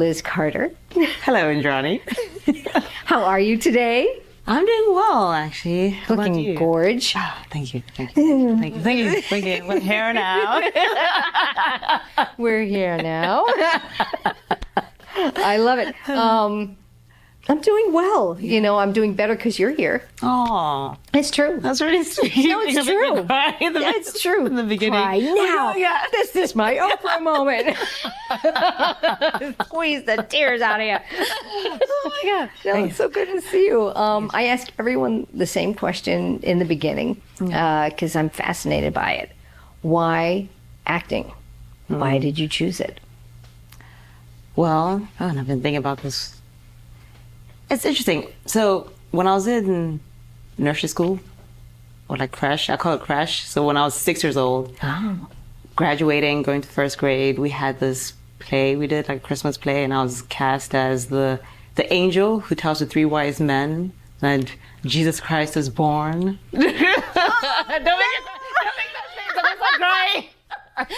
Lizz Carter. Hello, Indrani. How are you today? I'm doing well, actually. How about Looking you? gorge. Oh, thank you. Thank you. Thank you. Thank you. Thank you. With hair now. We're here now. I love it. I'm doing well. You know, I'm doing better because you're here. Oh, It's true. that's really sweet. No, it's true. Yeah, It's true. In the beginning. Cry now. Oh, yeah. This is my Oprah moment. Squeeze the tears out of you. Oh my God. No, it's so good to see you. I ask everyone the same question in the beginning because I'm fascinated by it. Why acting? Why did you choose it? Well, and I've been thinking about this. It's interesting. So when I was in nursery school, or like creche, I call it creche. So when I was 6 years old, graduating, going to first grade, we had this play we did, like a Christmas play, and I was cast as the angel who tells the three wise men that Jesus Christ is born. Don't make that face. I'm so crying.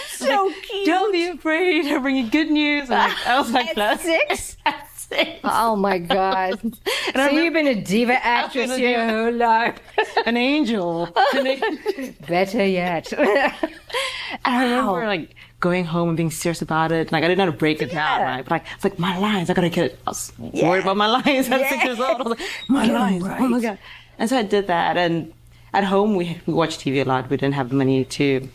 So cute. Don't be afraid. I bring you good news. And I was like, At 6? At 6. Oh my God. So you've been a diva actress your whole life. An angel. Better yet. I remember like going home and being serious about it. Like I didn't know how to break it down, right? But like it's like my lines, I gotta get it. I was worried about my lines at 6 years old. I was like, my lines. right. Oh my God. And so I did that, and at home we watched TV a lot. We didn't have money to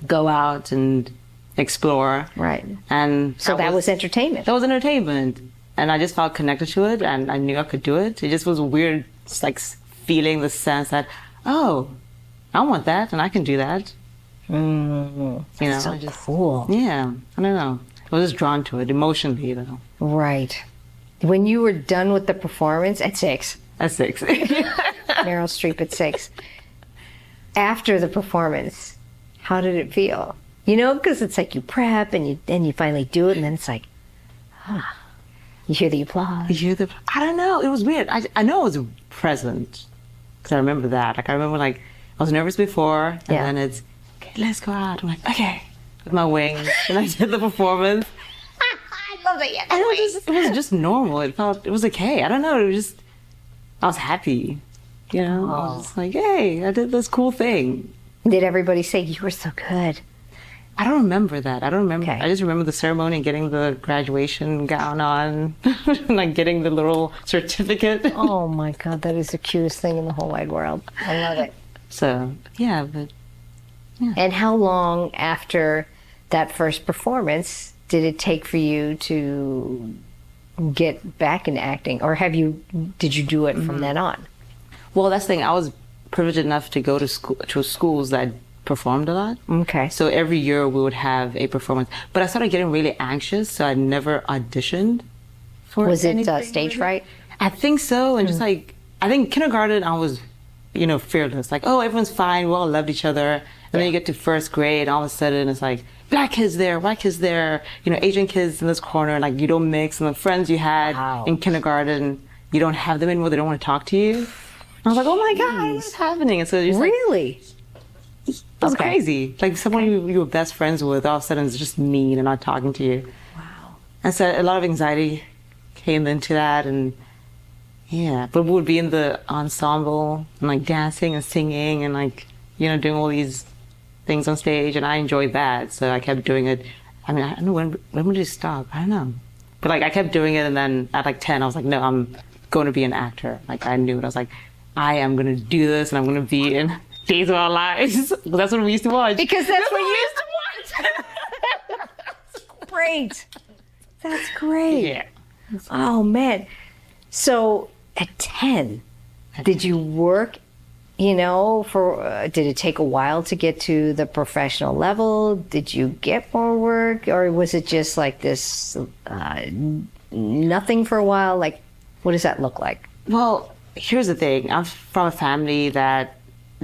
go out and explore. Right. And So that was entertainment. that was entertainment. And I just felt connected to it, and I knew I could do it. It just was weird, just like feeling the sense that, oh, I want that, and I can do that. You know, So I just, cool. yeah, I don't know. I was just drawn to it emotionally, though. Right. When you were done with the performance at 6, At 6. Meryl Streep at 6, after the performance, how did it feel? You know, because it's like you prep and you finally do it, and then it's like, you hear the applause. I don't know. It was weird. I know I was present because I remember that. Like I remember, like I was nervous before, and then it's okay. Let's go out. I'm like, okay, with my wings, and I did the performance. I love it. And it was just normal. It was okay. I don't know. It was just, I was happy. You know, I was just like, hey, I did this cool thing. Did everybody say you were so good? I don't remember that. I don't remember. Okay. I just remember the ceremony and getting the graduation gown on, and like getting the little certificate. Oh my God, that is the cutest thing in the whole wide world. I love it. So, yeah, but And how long after that first performance did it take for you to get back into acting, or did you do it from then on? well, that's the thing. I was privileged enough to go to schools that performed a lot. Okay. So every year we would have a performance. But I started getting really anxious, so I never auditioned for Was it anything stage really. fright? I think so. And just like, I think kindergarten, I was, fearless. Like, oh, everyone's fine. We all loved each other. And then you get to first grade, all of a sudden it's like, black kids there, white kids there, Asian kids in this corner, and like you don't mix. And the friends you had in kindergarten, you don't have them anymore. They don't want to talk to you. And I was like, oh my God, what's happening? And so you're just like, Really? it was crazy. Like someone you were best friends with, all of a sudden is just mean and not talking to you. Wow. And so a lot of anxiety came into that, and but we would be in the ensemble and like dancing and singing and like, doing all these things on stage, and I enjoyed that. So I kept doing it. I mean, I don't know when would it stop? I don't know. But like I kept doing it, and then at like 10, I was like, no, I'm going to be an actor. Like I knew it. I was like, I am going to do this, and I'm going to be in Days of Our Lives. That's what we used to watch. Because that's what you used to watch. Great. That's great. Yeah. Oh man. So at 10, did you work, did it take a while to get to the professional level? Did you get more work, or was it just like this, nothing for a while? Like, what does that look like? Well, here's the thing. I'm from a family that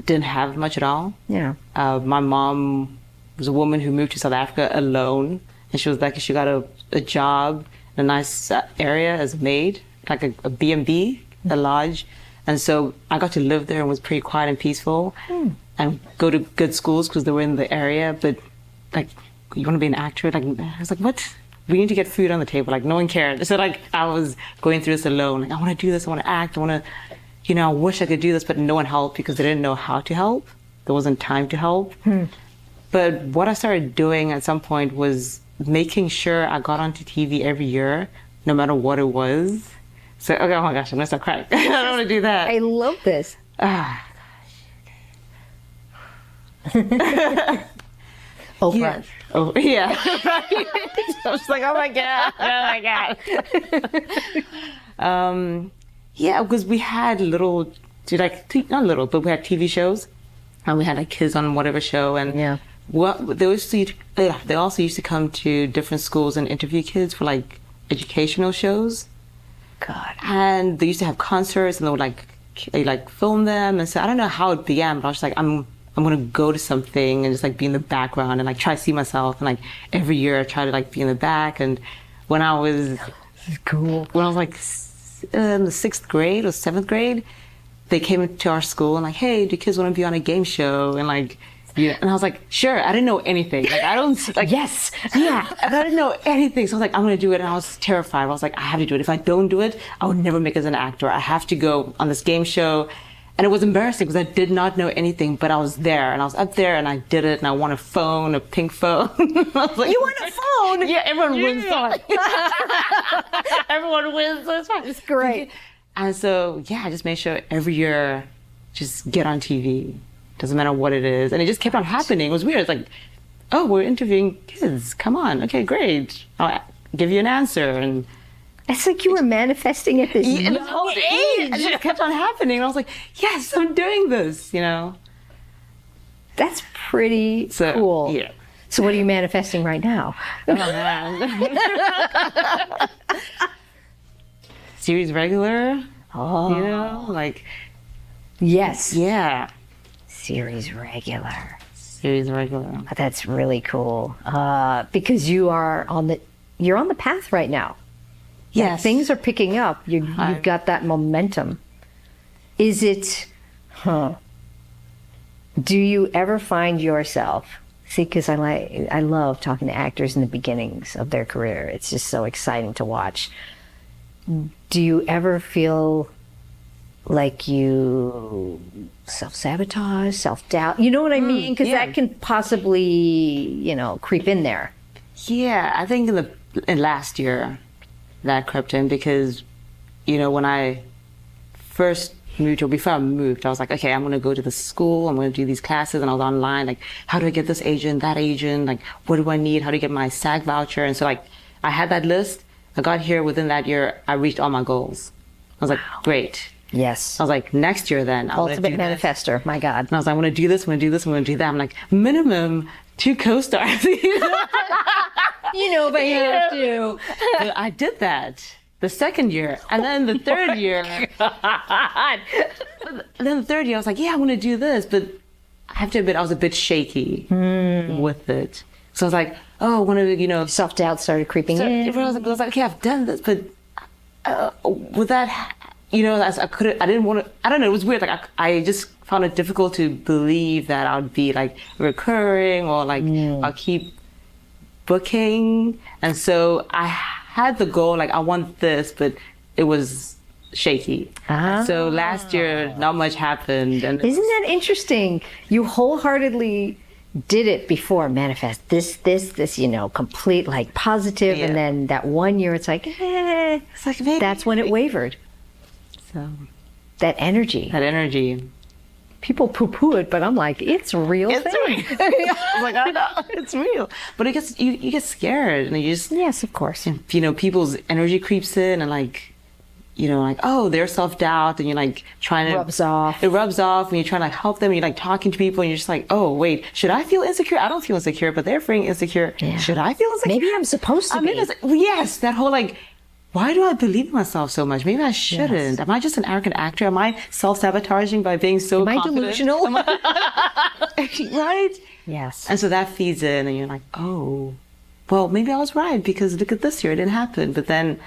didn't have much at all. Yeah. My mom was a woman who moved to South Africa alone, and she was lucky she got a job in a nice area as a maid, like a B&B, a lodge. And so I got to live there and was pretty quiet and peaceful and go to good schools because they were in the area. But like, you want to be an actor? Like, I was like, what? we need to get food on the table. Like no one cared. So like I was going through this alone. Like I want to do this. I want to act. I want to, I wish I could do this, but no one helped because they didn't know how to help. There wasn't time to help. But what I started doing at some point was making sure I got onto TV every year, no matter what it was. So, okay, oh my gosh, I'm gonna start crying. I don't want to do that. I love this. Oprah. Yeah. Oh, yeah. Right. I was like, oh my God. Yeah, because we had not little, but we had TV shows, and we had like kids on whatever show, and they also used to come to different schools and interview kids for like educational shows. God. And they used to have concerts, and they would like film them, and so I don't know how it began, but I was just like, I'm gonna go to something and just like be in the background and like try to see myself, and like every year I try to like be in the back. And when I was like in the 6th grade or 7th grade, they came to our school and like, hey, do kids want to be on a game show? And like, and I was like, sure. I didn't know anything. Like I don't like Yes. Yeah. And I didn't know anything. So I was like, I'm gonna do it. And I was terrified. I was like, I have to do it. If I don't do it, I would never make it as an actor. I have to go on this game show. And it was embarrassing because I did not know anything, but I was there and I was up there and I did it, and I won a phone, a pink phone. I was like, You won a phone? Yeah, everyone wins. So everyone wins, so it's fine. It's great. And so, I just made sure every year, just get on TV. Doesn't matter what it is. And it just kept on happening. It was weird. It's like, oh, we're interviewing kids. Come on. Okay, great. I'll give you an answer. And It's like you were manifesting at this and young age. it just kept on happening. And I was like, yes, I'm doing this, That's pretty cool. Yeah. So what are you manifesting right now? Oh, man. Series regular. Oh. Like, Yes. yeah. Series regular. Series regular. That's really cool. Because you're on the path right now. Yes. Things are picking up. You've got that momentum. Is it, do you ever find yourself, see, because I love talking to actors in the beginnings of their career. It's just so exciting to watch. Do you ever feel like you self-sabotage, self-doubt? You know what I mean? Because that can possibly, creep in there. Yeah, I think in last year that crept in because, when I first moved, or before I moved, I was like, okay, I'm going to go to the school, I'm going to do these classes, and I was online, like, how do I get this agent, that agent, like, what do I need, how do I get my SAG voucher? And so, like, I had that list. I got here within that year, I reached all my goals. I was like, great. Yes. I was like, next year then, I'm Ultimate manifester, my God. And I was like, I'm going to do this, I'm going to do this, I'm going to do that. I'm like, minimum 2 co-stars. But you have to. But I did that the second year. And then the third year. And then the third year, I was like, yeah, I want to do this. But I have to admit, I was a bit shaky with it. So I was like, oh, I want to, Self-doubt started creeping in. I was like, okay, I've done this. But with that, I didn't want to, I don't know, it was weird. Like, I just found it difficult to believe that I would be like recurring or like I'll keep booking. And so I had the goal, like I want this, but it was shaky. So last year, not much happened. And Isn't that interesting? You wholeheartedly did it before, manifest this, complete like positive, and then that one year it's like, it's like maybe that's when it wavered. So that energy. People poo-poo it, but I'm like, it's a real thing. I was like, I know, it's real. But it gets you get scared, and you just Yes, of course. People's energy creeps in, and like, oh, their self-doubt, and you're like trying to Rubs off. It rubs off, and you're trying to like help them, and you're like talking to people, and you're just like, oh wait, should I feel insecure? I don't feel insecure, but they're feeling insecure. Yeah. Should I feel insecure? Maybe I'm supposed to be. Yes, that whole like, why do I believe in myself so much? Maybe I shouldn't. Yes. Am I just an arrogant actor? Am I self-sabotaging by being so Am I confident? delusional? Right? Yes. And so that feeds in, and you're like, oh, well, maybe I was right, because look at this year, it didn't happen. But then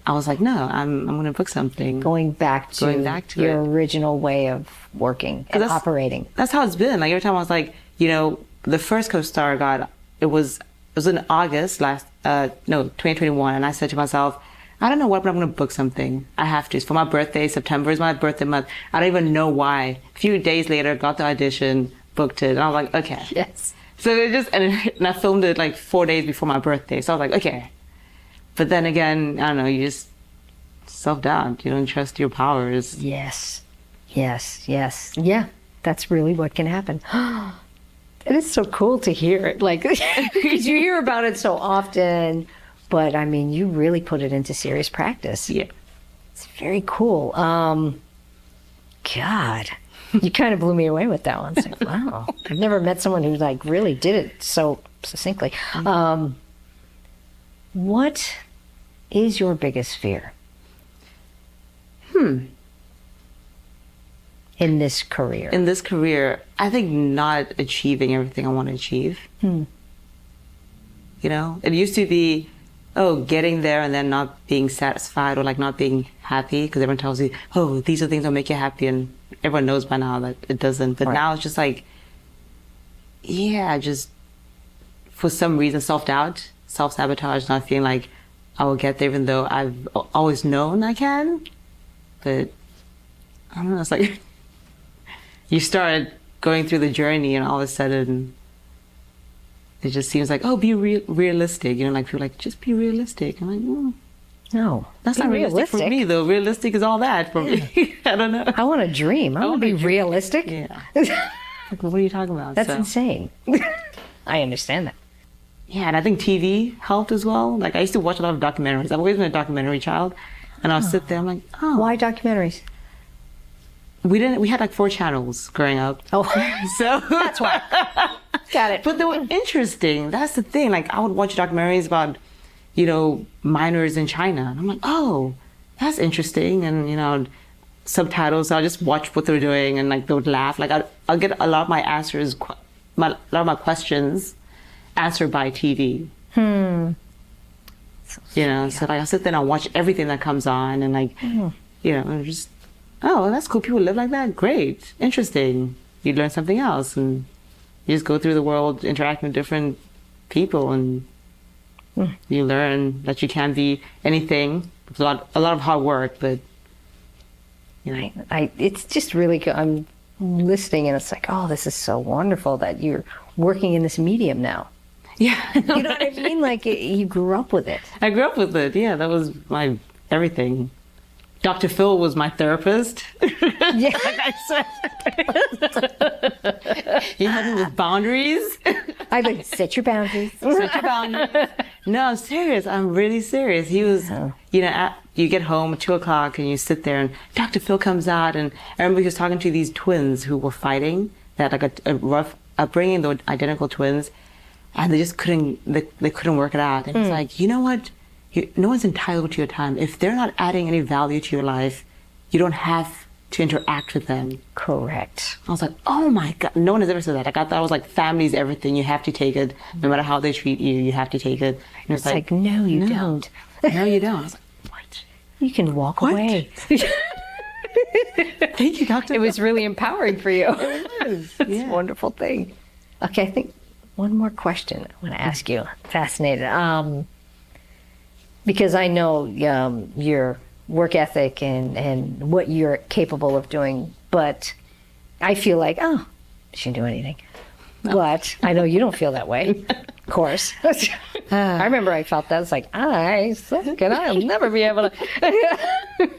I was like, no, I'm going to book something. Going back to your original way of working and operating. That's how it's been. Like every time I was like, the first co-star I got, it was in August no, 2021. And I said to myself, I don't know what, but I'm going to book something. I have to. It's for my birthday. September is my birthday month. I don't even know why. A few days later, got the audition, booked it. And I was like, okay. Yes. So it just, and I filmed it like 4 days before my birthday. So I was like, okay. But then again, I don't know, you just self-doubt. You don't trust your powers. Yes. Yes. Yes. Yeah. That's really what can happen. It is so cool to hear it. Like, because you hear about it so often, but I mean, you really put it into serious practice. Yeah. It's very cool. God, you kind of blew me away with that one. It's like, wow. I've never met someone who like really did it so succinctly. What is your biggest fear? In this career? In this career, I think not achieving everything I want to achieve. You know, it used to be, getting there and then not being satisfied or like not being happy because everyone tells you, oh, these are things that make you happy, and everyone knows by now that it doesn't. But now it's just like, just for some reason, self-doubt, self-sabotage, not feeling like I will get there even though I've always known I can. But I don't know, it's like you start going through the journey and all of a sudden it just seems like, be realistic. You know, like people like, just be realistic. I'm like, no, that's not realistic for me though. Realistic is all that for me. I don't know. I want to dream. I want to be realistic. Yeah. Like, what are you talking about? That's insane. I understand that. Yeah, and I think TV helped as well. Like I used to watch a lot of documentaries. I've always been a documentary child. And I'll sit there, I'm like, Why documentaries? We had like 4 channels growing up. Oh, so that's why. Got it. But they were interesting. That's the thing. Like I would watch documentaries about, you know, miners in China. And I'm like, oh, that's interesting. And, you know, subtitles. So I'll just watch what they're doing and like they would laugh. Like I'll get a lot of my answers, a lot of my questions answered by TV. You know, so like I'll sit there and I'll watch everything that comes on and like, you know, and just, that's cool. People live like that. Great. Interesting. You learn something else and you just go through the world interacting with different people and you learn that you can be anything. It's a lot of hard work, but you know. It's just really good. I'm listening and it's like, this is so wonderful that you're working in this medium now. Yeah. You know what I mean? Like you grew up with it. I grew up with it. Yeah, that was my everything. Dr. Phil was my therapist. Yeah. Like I said. He had me with boundaries. I like set your boundaries. Set your boundaries. No, I'm serious. I'm really serious. He was, you know, you get home at 2:00 and you sit there and Dr. Phil comes out and I remember he was talking to these twins who were fighting. They had like a rough upbringing, they were identical twins. And they just couldn't work it out. And it's like, you know what? No one's entitled to your time. If they're not adding any value to your life, you don't have to interact with them. Correct. I was like, oh my God. No one has ever said that. Like, I thought it was like family is everything. You have to take it. No matter how they treat you, you have to take it. And it's like, no, you don't. No, you don't. I was like, what? You can walk away. Thank you, Doctor. It was really empowering for you. It was. It's a wonderful thing. Okay, I think one more question I want to ask you. Fascinated. Because I know your work ethic and what you're capable of doing, but I feel like, she didn't do anything. No. But I know you don't feel that way, of course. I remember I felt that. It's like, I suck and I'll never be able to.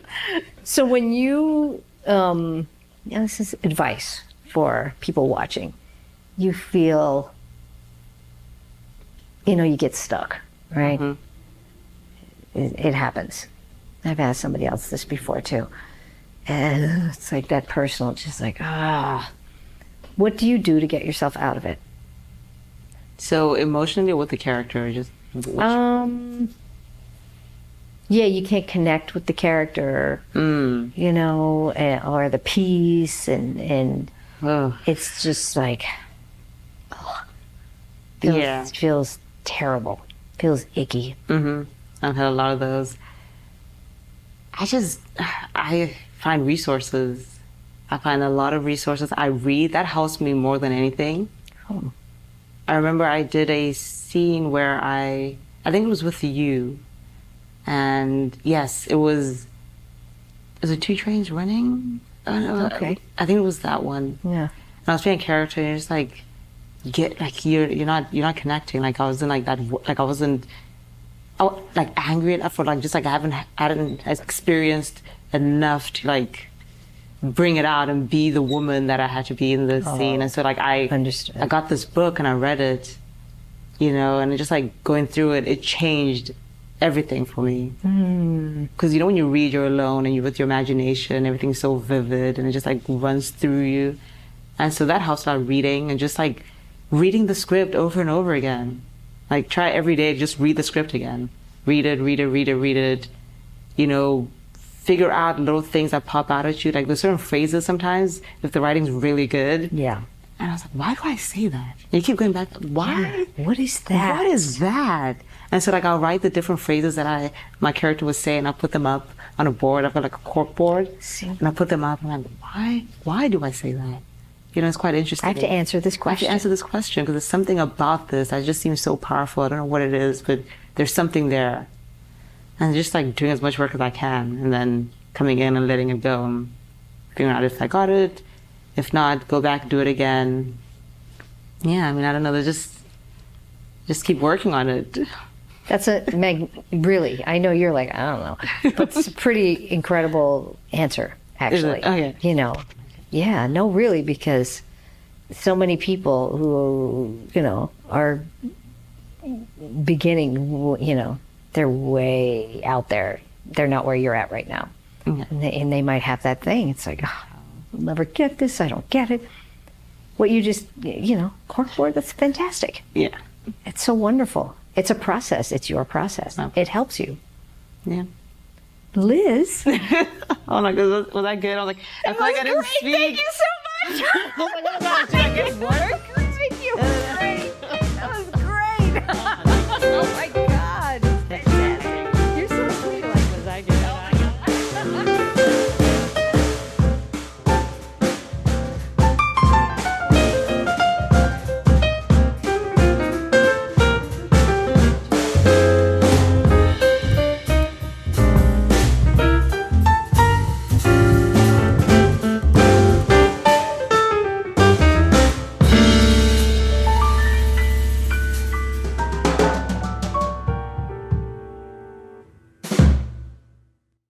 So when you, this is advice for people watching, you feel, you get stuck, right? Mm-hmm. It happens. I've asked somebody else this before too. And it's like that personal, just like, what do you do to get yourself out of it? So emotionally with the character, just yeah, you can't connect with the character, or the piece, and it's just like, feels terrible, feels icky. Mm-hmm. I've had a lot of those. I find resources. I find a lot of resources. I read. That helps me more than anything. Oh. I remember I did a scene where I I think it was with you. And yes, it was Two Trains Running? I don't know. Okay. I think it was that one. Yeah. And I was playing a character, and you're just like, you're not connecting. Like I wasn't like that. Like I wasn't, like angry enough, or like just like I hadn't experienced enough to like bring it out and be the woman that I had to be in the scene. And so like I Understood. I got this book and I read it, you know, and it just like going through it, it changed everything for me. Because you know when you read, you're alone and you're with your imagination, everything's so vivid and it just like runs through you. And so that helps out reading and just like reading the script over and over again. Like try every day, just read the script again. Read it, you know, figure out little things that pop out at you. Like there's certain phrases sometimes, if the writing's really good. Yeah. And I was like, why do I say that? And you keep going back, why? Yeah. What is that? What is that? And so like I'll write the different phrases that my character was saying, I'll put them up on a board. I've got like a cork board. See? And I put them up and I'm like, why do I say that? You know, it's quite interesting. I have to answer this question. I have to answer this question because there's something about this that just seems so powerful. I don't know what it is, but there's something there. And just like doing as much work as I can and then coming in and letting it go and figuring out if I got it. If not, go back, do it again. Yeah, I mean, I don't know. Just keep working on it. That's really, I know you're like, I don't know, but it's a pretty incredible answer, actually. Oh, yeah. You know, yeah, no, really, because so many people who, you know, are beginning, you know, they're way out there. They're not where you're at right now. Yeah. And they might have that thing. It's like, oh, I'll never get this. I don't get it. What you just, you know, corkboard, that's fantastic. Yeah. It's so wonderful. It's a process. It's your process. Oh. It helps you. Yeah. Liz. Oh my God, was that good? I was like, I feel like I didn't speak. Thank you so much. Oh my God, did I get one?